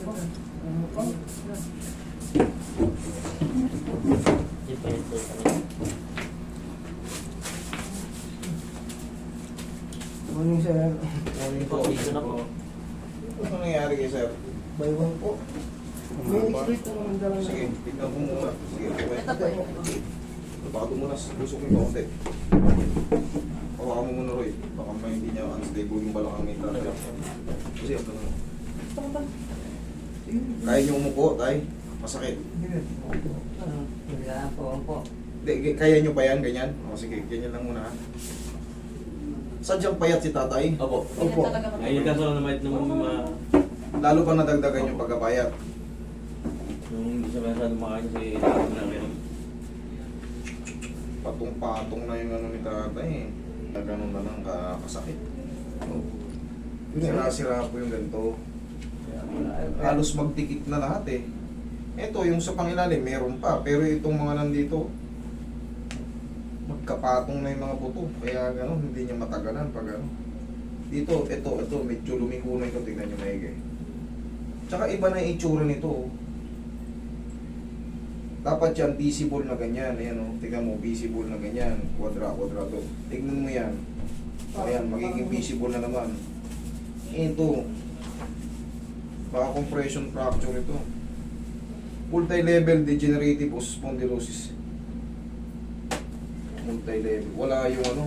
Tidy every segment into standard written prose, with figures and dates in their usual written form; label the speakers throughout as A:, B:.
A: Morning, sir.
B: Morning po.
C: Dito na po.
B: Ano nangyari kay sir?
A: By one po. May x-ray po naman dala na.
B: Sige, tignan ko muna. Sige, okay.
D: Ito po.
B: Baka tumunas. Busok yung konti. Hawakan mo muna, Roy. Baka may hindi niya unstable yung balakang may talaga. Kasi ito na. Kaya niyo umupo, tay? Masakit.
D: Kailangan po.
B: Hindi, kaya niyo pa yan, ganyan? O sige, ganyan lang muna. Sadyang payat si tatay.
C: Opo.
D: Opo.
C: Ngayon kaso naman nung
B: Lalo pa nadagdagan yung pagkapayat.
C: nung hindi siya masyadong makain si namin.
B: Patong-patong na yung ano ni tatay eh. Ganun na lang kasakit. Sira-sira po yung ganito. Halos magdikit na lahat eh. Ito, yung sa pangilalim, meron pa. Pero itong mga nandito, magkapatong na yung mga buto. Kaya gano'n, hindi niya matagalan pag ano. Dito, ito, medyo lumiko na ito. Tignan niyo maigi. Tsaka iba na yung itsura nito. Dapat yan, visible na ganyan. Ayan o, tignan mo, visible na ganyan. Kwadra-kwadrado. Tignan mo yan. Ayan, magiging visible na naman. Ito. Baka compression fracture ito. Multi-level degenerative spondylosis. Multi-level. Wala yung ano.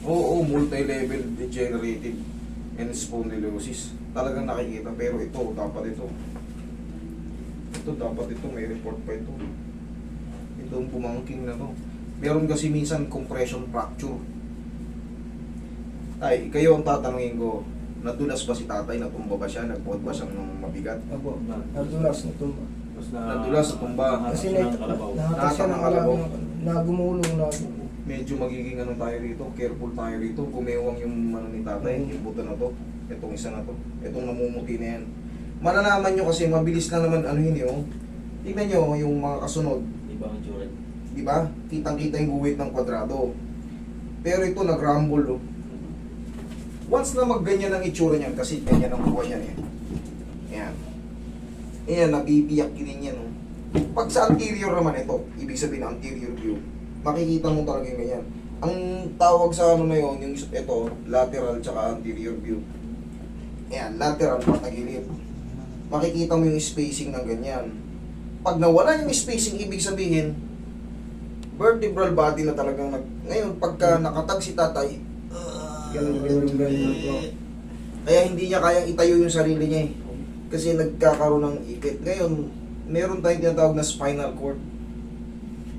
B: Oo, multi-level degenerative and spondylosis. Talagang nakikita. Pero ito, dapat ito. Ito, dapat ito. May report pa ito. Itong pumangking na to. Meron kasi minsan compression fracture. Ay, kayo ang tatanungin ko. Nadulas ba si tatay? Natumba ba siya? Nagpuot ba siyang ng mabigat?
A: Opo. Nadulas na tumba.
B: Nadulas sa tumba.
A: Kasi
C: ng kalabaw.
A: nahatak siya ng kalabaw. Nagumulong na.
B: Medyo magiging ano tayo rito, careful tayo rito. Kumewang yung ano ni tatay, yung buto na to. Itong isa na to. Itong namumuti na yan. Malalaman nyo kasi mabilis na naman ano yun yun. Tignan nyo yung mga kasunod.
C: Iba ang tsura.
B: Di ba? Kitang-kita yung guhit ng kwadrado. Pero ito nag-rumble. Oh. Once na magganyan ang itsura niyan, kasi ganyan ang buhay niyan eh. Ayan. Ayan, nabibiyak din yan. Oh. Pag sa anterior naman ito, ibig sabihin ng anterior view, makikita mo talaga yung ganyan. Ang tawag sa ano na yun, yung ito, lateral tsaka anterior view. Ayan, lateral patagilid. Makikita mo yung spacing ng ganyan. Pag nawala yung spacing, ibig sabihin, vertebral body na talagang ngayon, pagka nakatag si tatay,
A: Ganun po.
B: kaya hindi niya kayang itayo yung sarili niya eh. Kasi nagkakaroon ng ipit. Ngayon, meron tayong tinatawag na spinal cord.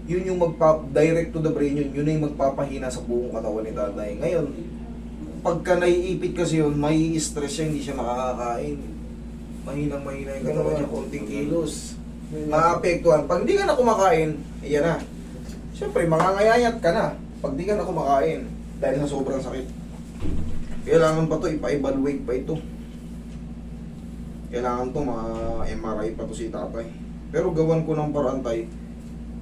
B: Yun yung direct to the brain yun. Yun yung magpapahina sa buong katawan ni tatay. Ngayon, pagka naiipit kasi yun, may stress siya, hindi siya makakakain. Mahinang-mahina yung katawan niya, konting kilos. Maapektuhan. Pag hindi ka na kumakain, ayan na. Siyempre, mangangayayat ka na. Pag di ka na kumakain, dahil sa sobrang sakit. Kailangan pa to, ipa-evaluate pa ito. Kailangan to, ma-MRI pa to si tatay. Pero gawan ko ng paraan tay,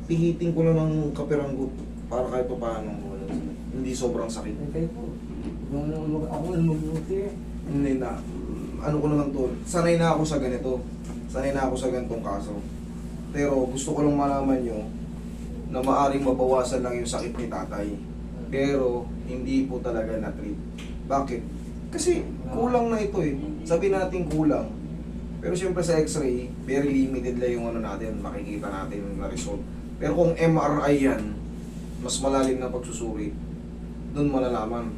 B: pihitin ko na ng kapiranggot para kahit pa paano. Hindi sobrang sakit.
A: Okay po. Ako lang magbuti.
B: Hindi na, ano ko na lang to, sanay na ako sa ganito. Sanay na ako sa ganitong kaso. Pero gusto ko lang malaman nyo na maaring mabawasan lang yung sakit ni tatay. Pero hindi po talaga na-treat. Bakit? Kasi kulang na ito eh. Sabi natin kulang. Pero siyempre sa x-ray, very limited lang yung ano natin, makikita natin na result. Pero kung MRI yan, mas malalim na pagsusuri, doon malalaman.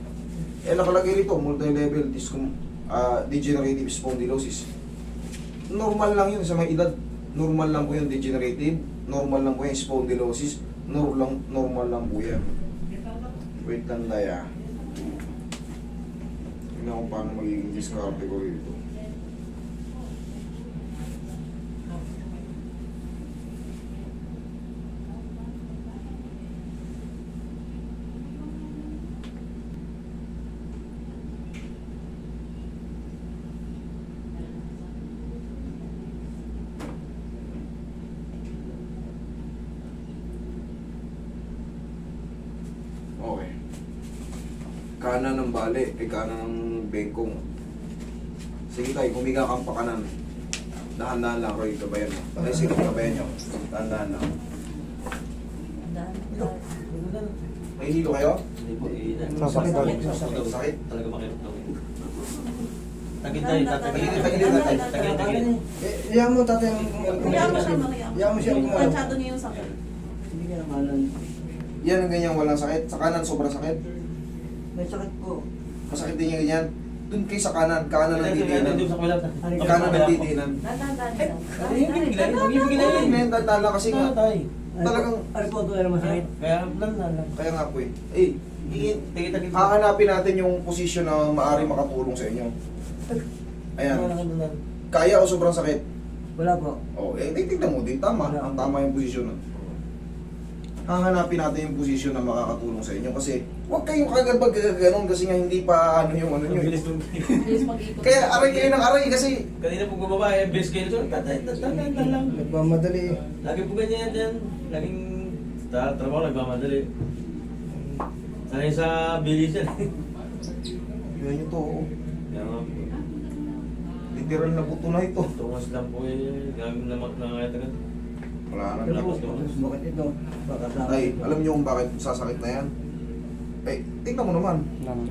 B: Eh nakalagay rito, multi-level degenerative spondylosis. Normal lang yun sa may edad. Normal lang po yung degenerative, normal lang po yung spondylosis, normal lang po yan. Wait lang daya. Tingnan ko paano magiging discarte ko rito. Okay. Kanan ng bale, kanan ng bengkong. Sige tayo, humiga kang pakanan. Dahan-dahan lang, Roy, gabayan mo. Patay sige, gabayan nyo. Dahan-dahan lang. May hilo kayo?
C: Hindi po,
A: Sasakit.
B: Sakit?
C: Talaga makirap daw. Tagil tayo, tatagil. Tagil.
A: Iyan mo tatay.
D: Iyan mo siya, Maria.
A: Iyan mo siya.
D: Pansyado niya yung sakit.
A: Hindi ka naman.
B: Yan ang ganyan, walang sakit. Sa kanan, sobrang sakit.
A: May sakit po.
B: Masakit din yung ganyan. Doon kayo sa kanan, kanan ang titinan.
C: Doon sa kabila.
B: Kanan ang titinan.
D: Dahan-dahan.
B: Ngayon, tanda kasi nga, talagang,
A: Ano po ito ay masakit?
C: Kaya lang.
B: kaya nga po eh. Eh,
C: Tagil.
B: hahanapin natin yung posisyon na maaaring makatulong sa inyo. Ayan. Kaya o sobrang sakit?
A: Wala po.
B: Oh, eh, tignan mo din, tama. Ang tama yung posisyon nun. Hahanapin natin yung posisyon na makakatulong sa inyo kasi huwag kayong kagad ganon kasi nga hindi pa ano yung ano nyo.
C: Bilis mo.
D: Bilis mag-ikot.
B: Kaya aray kayo ng aray kasi
C: Kanina po bumaba eh, bilis kayo ito. Tatay lang.
A: Nagmamadali.
C: Lagi po ganyan yan. Laging trabaho, nagmamadali. Sanay sa bilis yan.
B: yun yung to. Oh.
C: Kaya nga po.
B: Literal na buto na ito.
C: Tungas lang po eh. Gamit na nangangayat agad.
B: Wala na.
A: Pero po,
C: Labas naman.
A: bakit ito? Baka sa
B: Ay, alam niyo kung bakit sasakit na yan? Eh, tignan mo naman.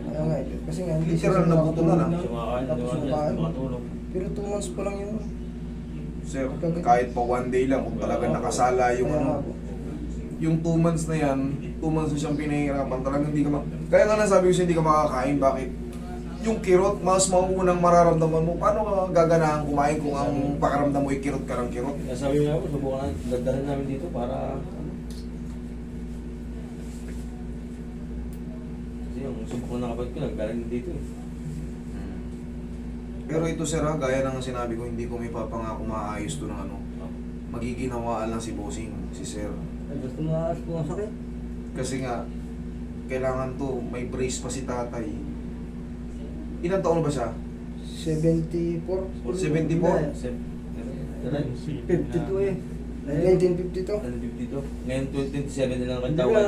A: Kaya nga, kasi nga hindi
B: Literal na buto na lang.
C: Sumakain,
A: Tapos
C: sumakain,
A: sumakain.
C: makatulog.
A: Pero 2 months pa lang yun.
B: Sir, kahit pa one day lang, kung talaga nakasala yung
A: Kaya
B: ano,
A: nga po.
B: yung 2 months na yan, 2 months na siyang pinahihirapan, talagang hindi ka kaya nga nasabi ko siya, hindi ka makakain, bakit? Yung kirot, mas mauunang mararamdaman mo, paano ka gaganahan kumain kung ang pakaramdam mo ay kirot ka ng kirot?
C: Kaya sabi nga po, subukan natin, dagdagan namin dito para kasi yung subok na nakapag ko, naggaling din dito eh.
B: Pero ito sir ha, gaya ng sinabi ko, hindi ko may papangako maayos to ng ano. Magiginawaan lang si bossing, si sir.
A: Ay, gusto maas po ang sakit.
B: Kasi nga, kailangan to, may brace pa si tatay. Ilang taon ba siya?
A: 74.
B: 74?
A: 52 eh. 1952.
C: 52. Ngayon 27 na lang
A: Hindi
C: katawan.
A: ka,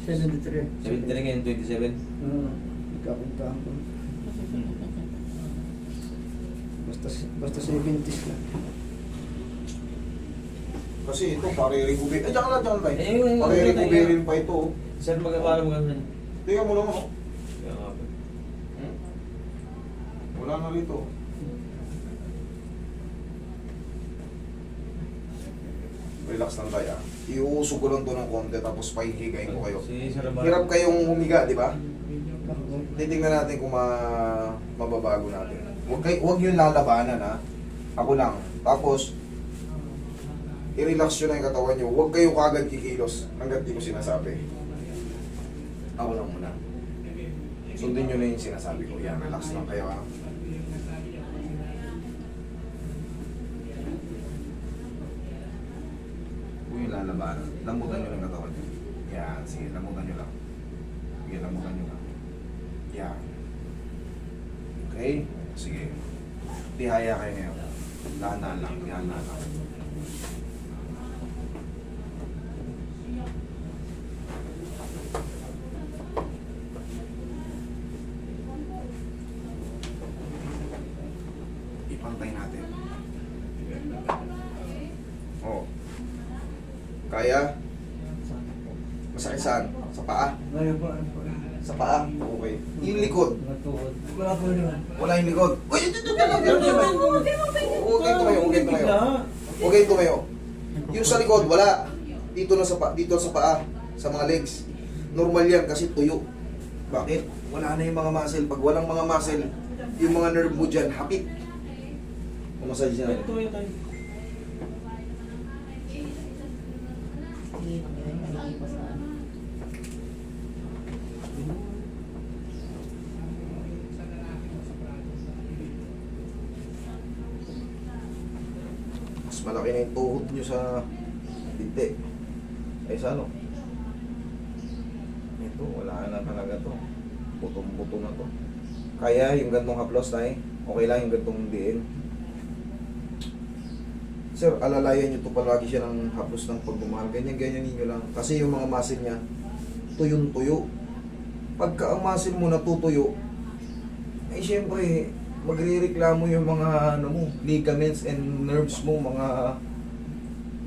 A: 73.
C: 73 ngayon 27.
A: Ikapuntahan ko. Basta 70s na.
B: Kasi ito, pare-recover. Ay, diyan ka lang tayo.
C: Eh,
B: Pare-recoverin pa ito. oh.
C: Sir, magkakaroon mo ganun.
B: Tingnan mo naman. oh.
C: Kaya nga po.
B: Wala na rito. Relax lang tayo. Iuusog ko lang to ng konti tapos pahihigayin ko kayo.
C: Si Sir Amaro.
B: Hirap kayong humiga, di ba? Titingnan natin kung mababago natin. Huwag yung lalabanan ha. Ako lang. Tapos, i-relax nyo na yung katawan nyo. Huwag kayo kagad kikilos hanggat di ko sinasabi. Ako lang muna. Sundin nyo na yung sinasabi ko. Yan, relax lang kayo ha. Huwag yung lalabanan. Lambutan nyo lang yung katawan nyo. Yan, sige, lambutan nyo lang. Sige, lambutan nyo lang. Yan. Okay? Sige. Tihaya kayo ngayon. Dahan-dahan lang. Dahan-dahan lang. Ipantay natin. Oh. Kaya? Masakit saan? Sa paa?
A: Ngayon po, ano po.
B: Sa paa? Okay. Yung likod?
A: Wala po naman.
B: Wala yung likod. Uy! Huwag kayong tumayo. Huwag kayong tumayo. Huwag kayong tumayo. Yung sa likod, wala. Dito na sa dito sa paa, sa mga legs. Normal yan kasi tuyo. Bakit? Wala na yung mga muscle. Pag walang mga muscle, yung mga nerve mo dyan, hapit. Kumasay siya.
C: Ito yun tayo.
B: Mas malaki na yung tuhod nyo sa dinte. Ay sa ano? Ito, wala na talaga to. Butong-buto na to. Kaya yung gantong haplos tayo, okay lang yung gantong diin. Sir, alalayan nyo to palagi siya ng haplos ng pagmamahal. Ganyan-ganyan ninyo lang. Kasi yung mga muscle niya, tuyong-tuyo. Pagka ang muscle mo natutuyo, eh syempre, magrereklamo yung mga ano mo, ligaments and nerves mo, mga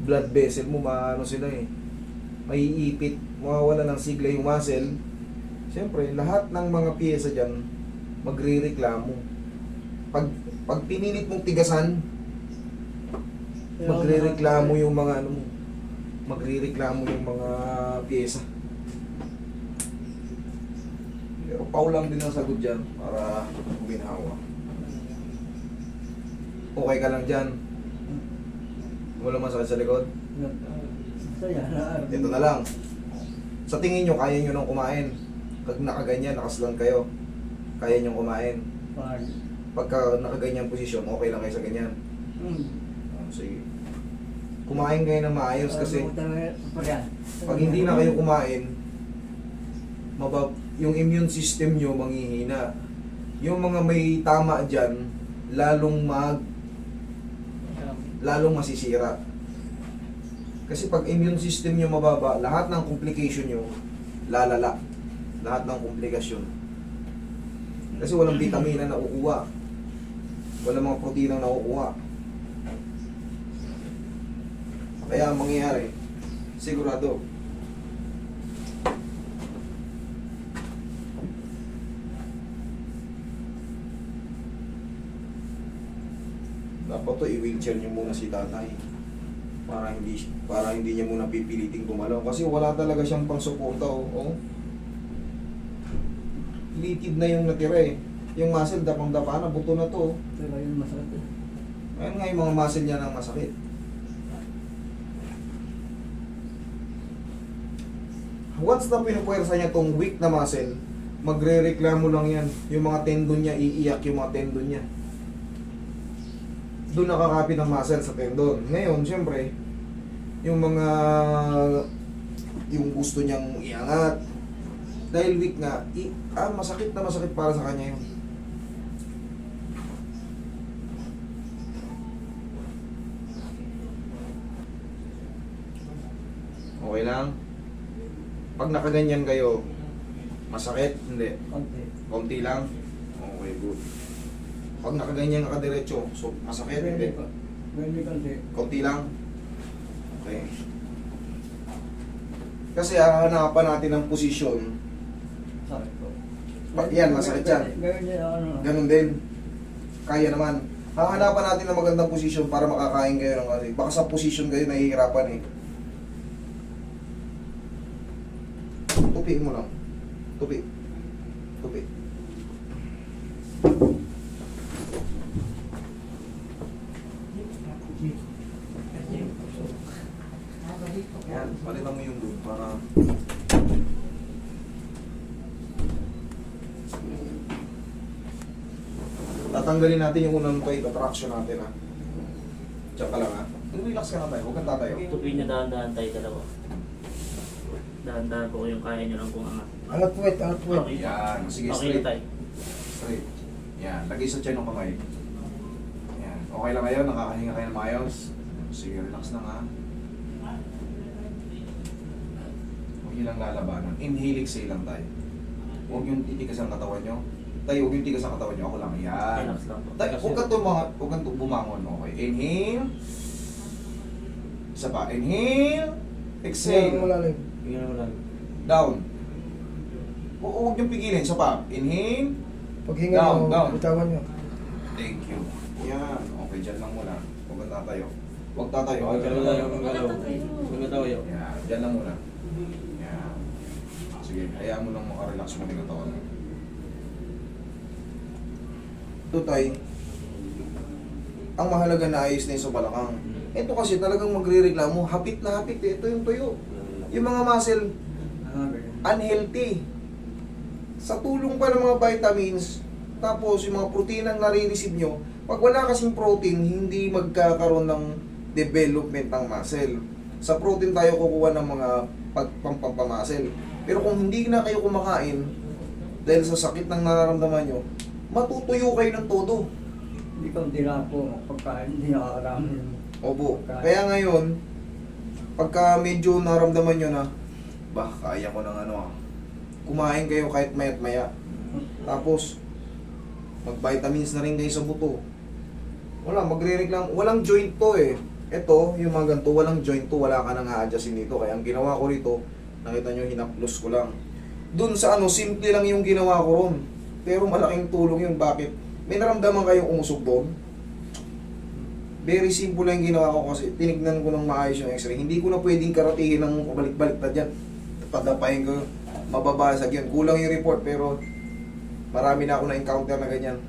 B: blood vessel mo, maano sila eh. Maiipit, mawawala ng sigla yung muscle. Siyempre, lahat ng mga piyesa dyan, magrereklamo. Pag pinilit mong tigasan, magrereklamo yung mga ano mo, magrereklamo yung mga piyesa. Pero paulang din ang sagot dyan para guminawa. Okay ka lang dyan. Wala masakit sa likod. Ito na lang. Sa tingin nyo, kaya nyo nang kumain. Pag nakaganyan, nakaslan kayo, kaya nyo kumain. Pagka nakaganyan posisyon, okay lang kayo sa ganyan. Sige. Kumain kayo na maayos kasi pag hindi na kayo kumain, yung immune system nyo manghihina. Yung mga may tama dyan, lalong masisira. Kasi pag immune system nyo mababa, lahat ng complication nyo, lalala. Lahat ng komplikasyon. Kasi walang vitamina na nakukuha. Walang mga protein na nakukuha. Kaya ang mangyayari, sigurado, dapat to i-wheelchair nyo muna si tatay para hindi niya muna pipiliting gumalaw kasi wala talaga siyang pang-suporta oh. Litid na yung natira eh. Yung muscle dapang-dapa na, buto na to. Ayun nga yung mga muscle niya nang masakit. Once na pinupuwersa niya tong weak na muscle, magre-reklamo lang yan. Yung mga tendon niya, iiyak yung mga tendon niya. Doon nakakapit ang muscle sa tendon. Ngayon, siyempre, yung gusto niyang iangat. Dahil weak nga, masakit na masakit para sa kanya yun. Okay lang? Pag nakaganyan kayo, masakit? Hindi. Konti lang? Okay, good. Pag nakaganyan ka diretso, so masakit? Hindi. Konti lang? Okay. Kasi hahanapan natin ng posisyon. Yan, masakit yan. Ganun din. Kaya naman. Hahanapan natin ng magandang posisyon para makakain kayo ng kasi. Baka sa posisyon kayo nahihirapan eh. Tupiin mo lang. Tupi. Tupi. Yan, palitan mo yung doon para tatanggalin natin yung unang tight attraction natin ha. Diyan ka lang ha. Relax ka na tayo, huwag kang tatayo.
E: Tupin niyo dahan-dahan tayo dalawa. Dahan-dahan po kayong kaya niyo lang kung angat.
A: Angat puwet.
E: Okay.
B: Yan, sige,
E: Okay
B: straight.
E: na tayo.
B: Straight. Yan, lagay sa tiyan ng kamay. Yan, okay lang kayo, nakakahinga kayo ng maayos. Sige, relax lang ha. Huwag nyo lang lalabanan. Inhale, exhale lang tayo. Huwag yung titigas ang katawan nyo. Tayo, huwag yung titigas ang katawan nyo. Ako lang, yan.
E: Relax lang po.
B: Tayo, huwag kang bumangon. Okay, inhale. Isa pa, inhale. Exhale.
C: Tingnan mo lang.
B: Down. Huwag niyong pigilin. Isa pa. Inhale.
A: Paghinga
B: Down,
A: mo,
B: down.
A: bitawan nyo.
B: Thank you. Yan. Okay, dyan lang muna. Huwag kang tatayo. Huwag tatayo.
C: Huwag ka tayo kung galaw. Huwag ka tayo.
B: Yan. Dyan lang muna. Yan. Sige, hayaan mo lang makarelax mo yung katawan mo. Ito tay, ang mahalaga na ayos na yung sa balakang. Ito kasi talagang magre-reklamo, hapit na hapit eh. Ito yung tuyo. Yung mga muscle, unhealthy. Sa tulong pa ng mga vitamins, tapos yung mga protein ang nare-receive nyo, pag wala kasing protein, hindi magkakaroon ng development ng muscle. Sa protein tayo kukuha ng mga pampamuscle. Pero kung hindi na kayo kumakain, dahil sa sakit ng nararamdaman nyo, matutuyo kayo ng todo.
F: Hindi ka na po pagkain, hindi nakakarami.
B: Opo. Kaya ngayon, pagka medyo naramdaman nyo na, kaya ko ng kumain kayo kahit mayat maya. Tapos, Mag-vitamins na rin kayo sa buto. Wala, magre-reclam. Walang joint to eh. Ito, yung mga ganito, walang joint to. Wala ka nang a-adjustin dito. Kaya ang ginawa ko rito, nakita nyo, hinaplos ko lang. Dun sa ano, simple lang yung ginawa ko ron. Pero malaking tulong yun. Bakit? May naramdaman kayong umusog doon? Very simple lang yung ginawa ko kasi tinignan ko ng maayos yung x-ray. Hindi ko na pwedeng karatihin ng balik-balik na dyan. Padapahin ko, mababasag yun. Kulang yung report pero marami na ako na-encounter na ganyan.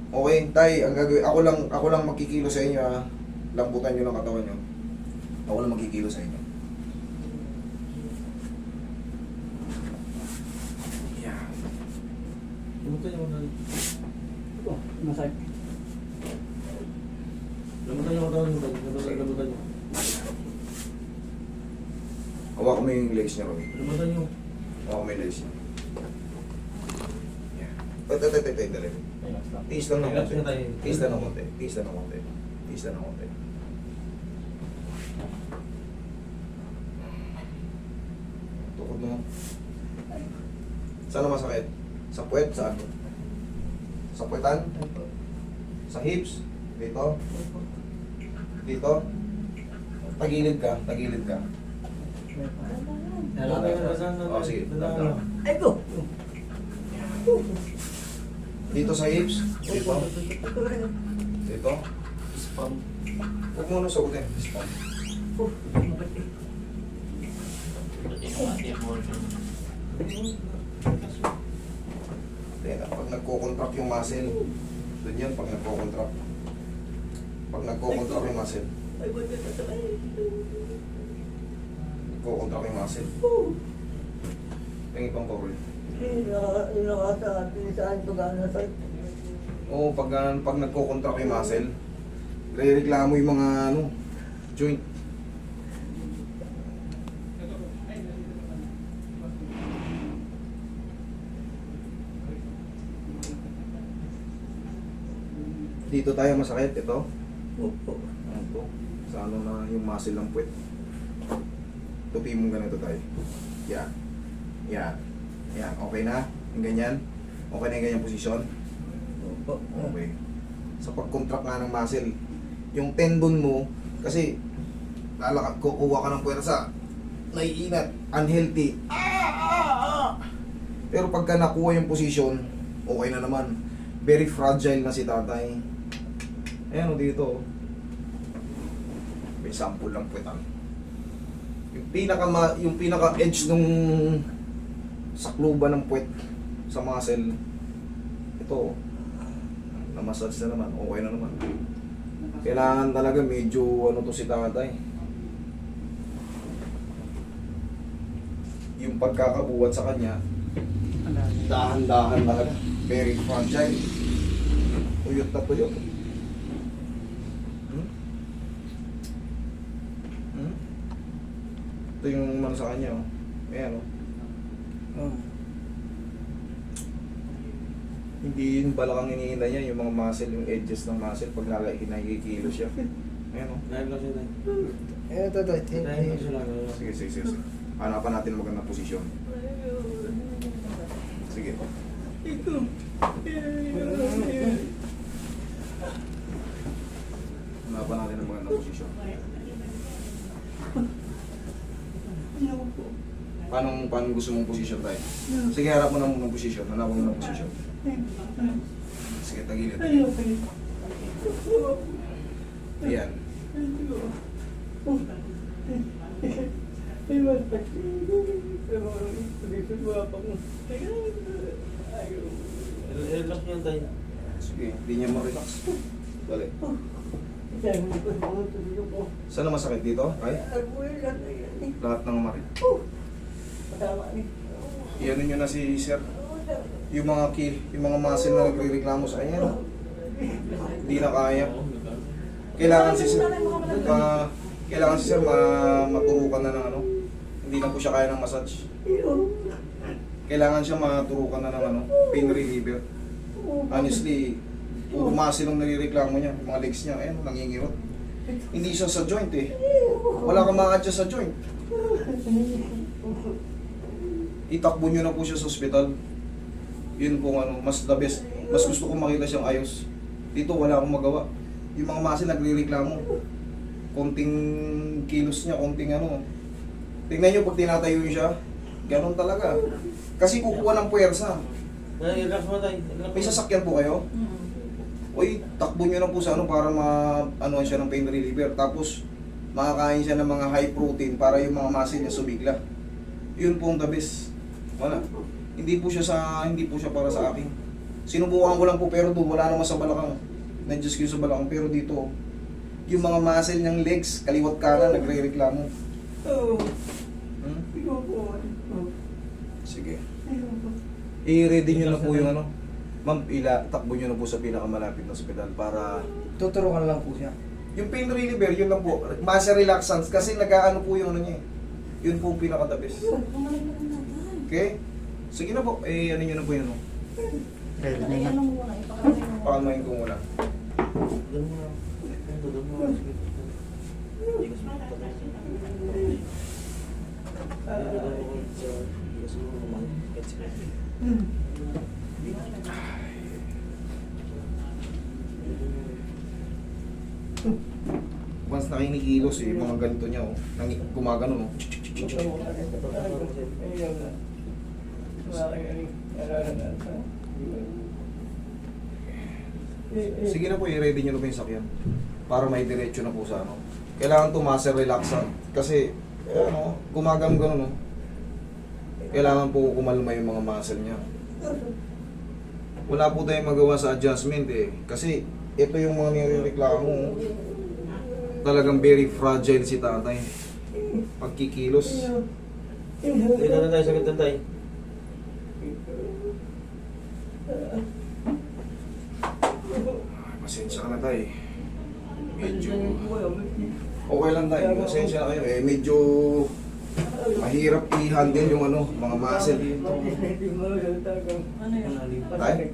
B: Okay, tay, ang gagawin, ako lang magkikilo sa inyo ha. Lambutan nyo ng katawan nyo. Ako lang magkikilo sa inyo. Yan.
C: Lamutan niyo muna.
F: Ito, masakit.
C: Lamutan niyo katawan niyo. Lamutan niyo.
B: Hawakan mo yung legs niya, Roy.
C: Lamutan niyo.
B: Hawakan mo yung legs niya. Yan. Dali.
E: Relax lang.
B: Tiis lang ng
C: Relax
B: konti.
C: na tayo.
B: Tiis lang ng konti. Tiis lang ng konti. Tiis lang ng konti. Tukod mo. Saan ang masakit? Sa puwet? Saan? Sa puwetan? Sa hips? Dito? Dito? Tagilid ka. Tagilid ka. Oh, sige.
F: Ay, ito.
B: Dito sa hips? Dito? Dito?
E: Spam.
B: Huwag mo nang sugutin. Spam.
E: Pati yung ating motion.
B: Then, pag nagko-contract yung muscle, doon yan, pag nagko-contract. Pag nagko-contract yung muscle. Nagko-contract yung muscle. Tingin pang pawal. Oo, pag nagko-contract yung muscle, re-reklamo yung mga joint. Dito tayo masakit, ito. Ito. Sa ano na yung muscle ng puwet. Tupi mo ganito tayo. Yan. Yan. Yan. Okay na? Yung ganyan? Okay na yung ganyan posisyon? Okay. Sa pag-contract nga ng muscle, yung tendon mo, kasi lalakad, kukuha ka ng puwersa, naiinat, unhealthy. Pero pagka nakuha yung posisyon, okay na naman. Very fragile na si tatay. Ayan o dito. May sample lang puwetan. Yung pinaka edge nung sakluban ng puwet sa muscle, ito na-massage na naman, okay na naman. Kailangan talaga medyo ano to si tatay. Yung pagkakabuhat sa kanya, dahan-dahan talaga. Very fragile. Tuyot na tuyot. Ito yung ano sa kanya, oh. Ayan, oh. Hindi yung balakang iniinda niya, yung mga muscle, yung edges ng muscle, pag nakikilo siya. Ayan, oh.
C: Live lang siya tayo.
A: Ito.
C: Live lang siya lang.
B: Sige. Hanapan natin ang magandang posisyon. Sige. Hanapan natin ang magandang posisyon. Paano gusto mong posisyon tayo? Sige, harap mo na muna posisyon. Hanapan mo na posisyon. Sige, tagilid. Yan.
C: Relax niyo tayo.
B: Sige, hindi niya ma-relax. Dali. Saan na masakit dito? Ay? Lahat ng mari. Iyan nyo na si sir. Yung mga muscle na nagre-reklamo sa kanya, no? Hindi na kaya. Kailangan si sir, maturukan na ng ano. Hindi na po siya kaya ng massage. Kailangan siya maturukan na ng ano, pain reliever. Honestly, puro muscle ang nagre-reklamo niya, yung mga legs niya, ayun, nangingirot. Hindi siya sa joint eh. Wala kang ma-adjust sa joint. Itakbo nyo na po siya sa ospital. Yun po ano, mas the best. Mas gusto kong makita siyang ayos. Dito wala akong magawa. Yung mga muscle nagre-reklamo. Konting kilos niya, konting ano. Tingnan niyo pag tinatayo niyo siya, ganun talaga. Kasi kukuha ng puwersa.
C: Relax mo tayo.
B: May sasakyan po kayo? Uy, takbo nyo na po sa ano para ma-ano siya ng pain reliever. Tapos, makakain siya ng mga high protein para yung mga muscle niya sumigla. Yun po ang the best. Wala. Hindi po siya para sa akin. Sinubukan ko lang po pero doon wala naman sa balakang. Nadjust ko sa balakang pero dito, yung mga muscle niyang legs, kaliwat kanan, nagre-reklamo. Hmm? Sige. I-ready nyo na po yung ano. Ma'am, takbo nyo na po sa pinakamalapit na ospital para...
A: Tuturukan lang po siya.
B: Yung pain reliever, yun lang po. Muscle relaxants kasi nag-ano po yung ano niya eh. Yun po ang pinaka-the-best. Okay? Sige na po. Ano nyo na po yun ano.
A: Ready
D: Ay, ano mo muna, ipakalagay mo.
B: Pakalmahin ko muna.
C: Doon mo na. Doon mo na.
B: Once na kinikilos eh, mga ganito niya oh. Gumagano oh. Sige na po, i-ready nyo na po yung sakyan. Para may diretso na po sa ano. Kailangan to muscle relaxant. Kasi, ano, gumagano-gano no. Kailangan po kumalma yung mga muscle niya. Wala po tayong magawa sa adjustment eh. Kasi, ito yung mga nireklamo. Oh. Talagang very fragile si tatay. Pagkikilos.
C: Dito na tayo, sakit na tayo.
B: Pasensya ka na tayo. Medyo... Okay lang tayo. Pasensya na kayo. Medyo... Mahirap i-handle yung ano, mga muscle.
D: Ano yun?
B: Tayo?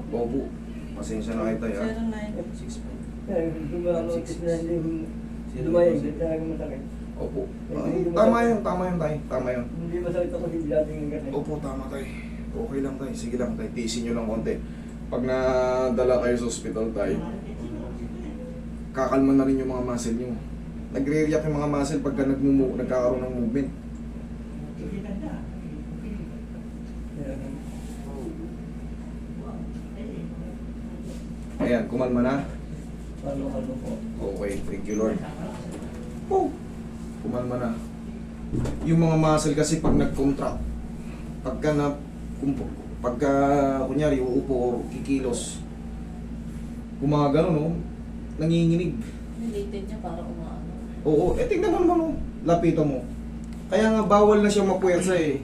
B: Opo. Pasensya na kayo tayo.
D: 09.
B: Opo. Tama yun tayo. Tama yun.
F: Hindi masakit ako si dating kasi.
B: Opo, tama tayo. Okay lang tayo. Sige lang tayo. Tiisin nyo lang konti. Pag nadala kayo sa ospital tayo, kakalma na rin yung mga muscle nyo. Nagre-react yung mga muscle pagka nagkakaroon ng movement. Ayan, kumalma na.
F: Ano po?
B: Okay, thank you Lord. Oh, kumalma na. Yung mga muscle kasi pag nag-contract, pagka kunyari uupo o kikilos, gumagano no, nanginginig.
D: Related niya para umaano.
B: Oo, tingnan mo naman oh, lapitan mo. Kaya nga bawal na siya mapuwersa eh.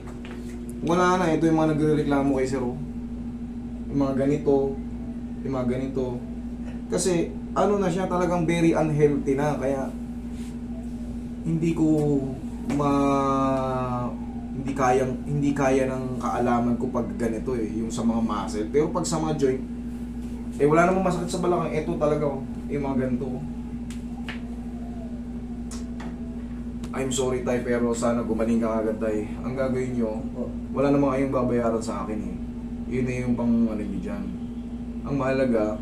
B: Wala na, ito yung mga nagrereklamo kay Sir oh. Yung mga ganito, yung mga ganito. Kasi ano na siya, talagang very unhealthy na, kaya hindi kaya ng kaalaman ko pag ganito eh, yung sa mga muscle. Pero pag sa mga joint, eh wala namang masakit sa balakang. Ito talaga oh, yung mga ganito oh. I'm sorry tay, pero sana gumaling ka agad tay. Ang gagawin nyo, wala namang kayong babayaran sa akin eh. Yun na yung pang ano nyo dyan. Ang mahalaga,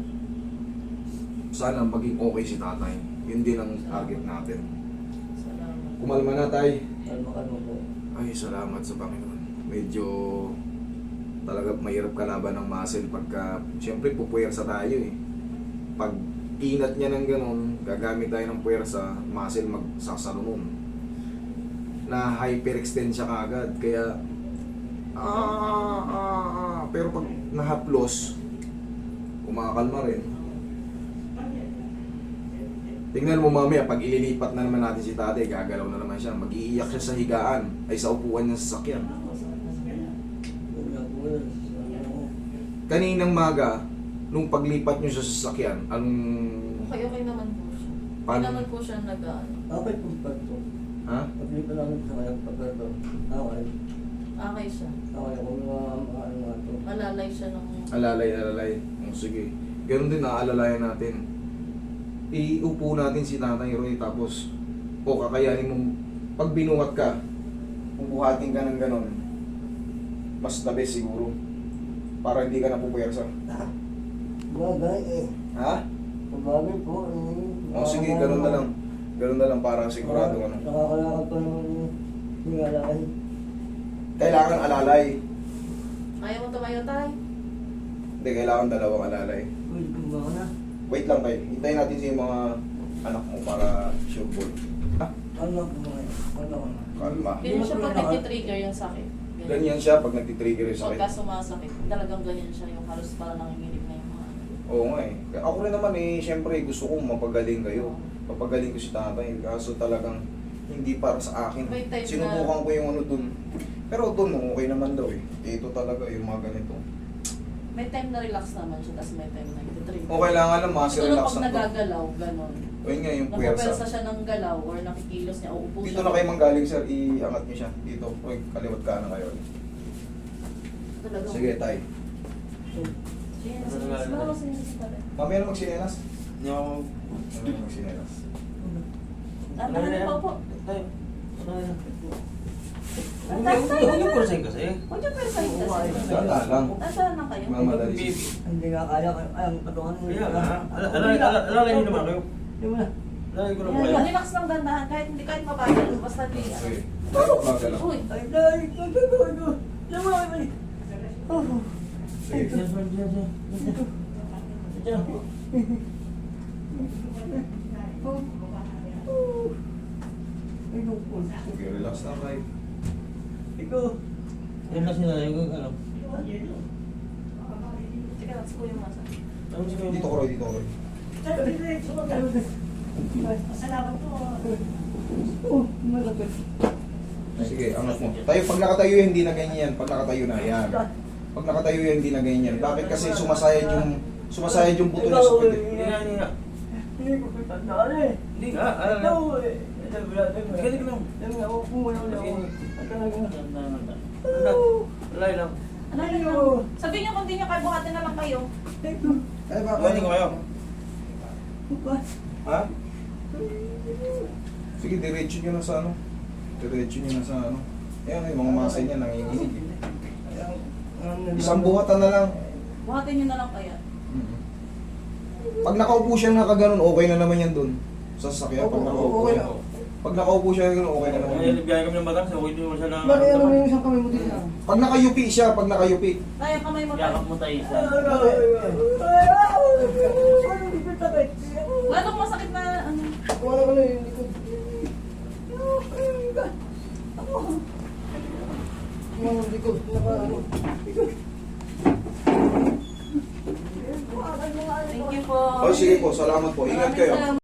B: sana maging okay si tatay. Yun din ang target natin.
D: Salamat.
B: Kumalma na tay.
F: Ano po?
B: Ay, salamat sa Panginoon. Medyo talaga mahirap kalaban ng muscle pagka, siyempre pupuwersa tayo eh. Pag inat niya ng ganun, gagamit tayo ng puwersa, muscle magsasalunod. Na hyperextend siya kaagad, kaya pero pag nahaplos, kumakalma rin. Tingnan mo mamaya, pag ililipat na naman natin si tatay, gagalaw na naman siya. Mag-iiyak siya sa higaan, ay sa upuan niya sa sasakyan. Kaninang maga, nung paglipat niyo sa sasakyan, anong...
D: Okay naman po siya. Hindi
B: Paano?
D: naman po siya nag-ano.
F: Okay po ba ito?
B: Ha?
F: Paglipan namin sa kanyang pagkato. Okay.
D: Okay siya.
F: Okay, kung ano nga ito.
D: Malalay siya ng...
B: Alalay. Sige. Ganun din, naaalalayan natin. Iupo natin si Tatay Roy, tapos kakayanin mo, pag binuhat ka, bubuhatin ka ng ganon, mas the best siguro. Para hindi ka na pupuwersa.
F: Bagay eh.
B: Ha?
F: Bagay po.
B: O sige, ganun na lang. Ganun na lang para sigurado ka na.
F: Nakakalakad pa naman yung hingalay.
B: Kailangan alalay.
D: Ayaw mo tumayo tayo?
B: Hindi, kailangan dalawang alalay.
F: Uy, kumbaga na.
B: Wait lang tayo. Hintayin natin sa mga anak mo para sure ball. Ah,
F: Ano ko na. Ano ko na.
B: kalma.
D: Ganyan siya pag nag-trigger yung sakit.
B: Ganyan siya pag nagtitrigger yung sakit.
D: Pagka sumasakit, talagang ganyan siya yung halos para nanginginig na yung mga ano.
B: Oo nga eh. Ako rin naman eh, syempre gusto kong mapagaling kayo. Papagaling ko si tatay. Kaso talagang hindi para sa akin.
D: May time
B: Sinubukan ko yung ano dun. Pero dun, okay naman daw eh. Ito talaga yung mga ganito.
D: May time na relax naman siya, tapos may time na nag-trigger.
B: O kailangan lang mas
D: Siguro
B: relax
D: pag
B: lang to.
D: nagagalaw, ganon.
B: O yun nga yung
D: Napapersa
B: puwersa.
D: siya ng galaw or nakikilos niya, uupo
B: Dito
D: siya.
B: na kayo manggaling sir, iangat niyo siya. Dito, uy, kaliwat ka na kayo.
D: Talagang.
B: Sige tay.
D: Yes, yes. Baka sinis pa rin.
B: Mamaya na magsinelas.
C: Hindi ako...
B: Mamaya na magsinelas.
D: Ano na pa po?
C: Tayo. Ano na?
D: Tayo.
C: Huwag yung purasin kasi.
D: Huwag yung persahin kasi.
B: Ganda lang.
D: Nasaan na kayo?
B: Mamadali
C: Baby.
B: siya.
F: Hindi nga kaya. Ay, ang katawan.
C: Kaya nga. Alalay niyo naman kayo.
F: Di ba?
C: Alalay ko naman
D: Yan,
C: kayo.
D: relax lang gandahan, kahit hindi kahit mabagal, basta di.
B: Sige. Tayo, magala.
D: Uy,
F: Ay, ay, ay. Naman, ay. Oh.
B: Sige.
C: Diyan, diyan, diyan, diyan. Diyan.
F: Ay, lungkot.
B: Sige, relax na tayo.
F: Ikaw.
C: Yan na sila yung ano.
D: sige lang, sa kuya masa.
C: Ano si Kuya?
B: Dito ko Roy, dito ko Roy.
F: Salamat po. Oh, malapit.
B: Sige, angat mo. Tayo, pag nakatayo hindi na ganyan. Pag nakatayo na, yan. Pag nakatayo yan, hindi na ganyan. Bakit? Kasi sumasayad yung buto niya sa pwede.
C: Hindi nga, hindi nga.
F: Hindi ko tandaan eh.
C: Hindi nga, alalay.
F: Ikaw eh.
C: Sige, sige lang.
F: Yan nga, upo mo lang ako. At talaga.
C: Alalay lang.
D: Ano yun? Sabihin niyo kung di niyo kaya buhatin na lang kayo.
F: Ito.
B: Ay,
C: Buhatin ko kayo.
B: Ha? Sige, diretso nyo na sa ano. Diretso nyo na sa ano. Ayan, yung mga masa niya nanginginig. Isang buhatan na lang.
D: Buhatin niyo na lang kaya.
B: Pag nakaupo siya nakaganon, okay na naman yan dun. Sa sasakyan, pag nakaupo
F: Okay
B: siya.
F: na.
B: Pag nakaupo siya, okay na naman
C: Ay,
B: yan.
C: nagbiyahe kami ng Batangas, okay din mo siya na...
F: Bakit ano yung isang kamay mo dito?
B: Pag nakayupi siya, pag nakayupi.
D: Tayo, kamay mo tayo.
E: Yakap mo tayo isa.
D: Gano'ng masakit na ano?
F: Wala ka na yung likod. Yung likod.
D: Thank you po.
B: O sige po, salamat po. Ingat kayo.
D: Maraming salamat.